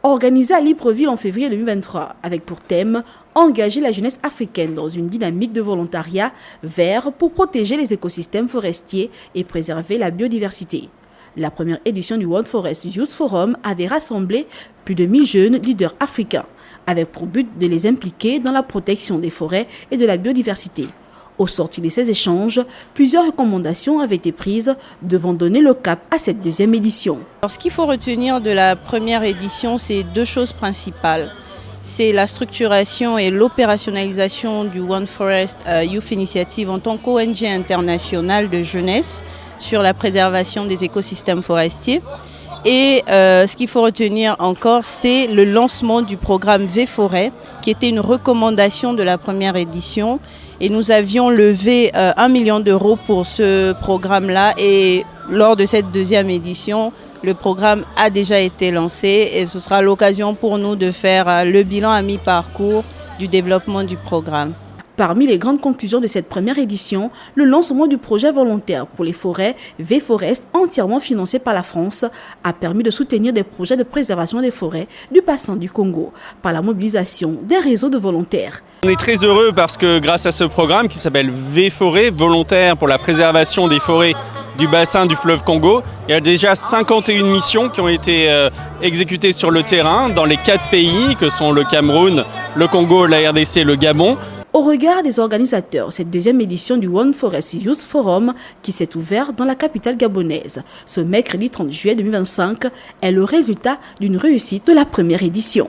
Organisé à Libreville en février 2023, avec pour thème « Engager la jeunesse africaine dans une dynamique de volontariat vert pour protéger les écosystèmes forestiers et préserver la biodiversité ». La première édition du One Forest Youth Forum avait rassemblé plus de 1000 jeunes leaders africains, avec pour but de les impliquer dans la protection des forêts et de la biodiversité. Au sortir de ces échanges, plusieurs recommandations avaient été prises devant donner le cap à cette deuxième édition. Alors, ce qu'il faut retenir de la première édition, c'est deux choses principales. C'est la structuration et l'opérationnalisation du One Forest Youth Initiative en tant qu'ONG internationale de jeunesse sur la préservation des écosystèmes forestiers. Et ce qu'il faut retenir encore, c'est le lancement du programme V-Forêt, qui était une recommandation de la première édition. Et nous avions levé 1 million d'euros pour ce programme-là. Et lors de cette deuxième édition, le programme a déjà été lancé et ce sera l'occasion pour nous de faire le bilan à mi-parcours du développement du programme. Parmi les grandes conclusions de cette première édition, le lancement du projet volontaire pour les forêts V-Forest, entièrement financé par la France, a permis de soutenir des projets de préservation des forêts du bassin du Congo par la mobilisation des réseaux de volontaires. On est très heureux parce que grâce à ce programme qui s'appelle V-Forêt, volontaire pour la préservation des forêts du bassin du fleuve Congo, il y a déjà 51 missions qui ont été exécutées sur le terrain dans les 4 pays que sont le Cameroun, le Congo, la RDC et le Gabon. Au regard des organisateurs, cette deuxième édition du One Forest Youth Forum, qui s'est ouverte dans la capitale gabonaise ce mercredi 30 juillet 2025, est le résultat d'une réussite de la première édition.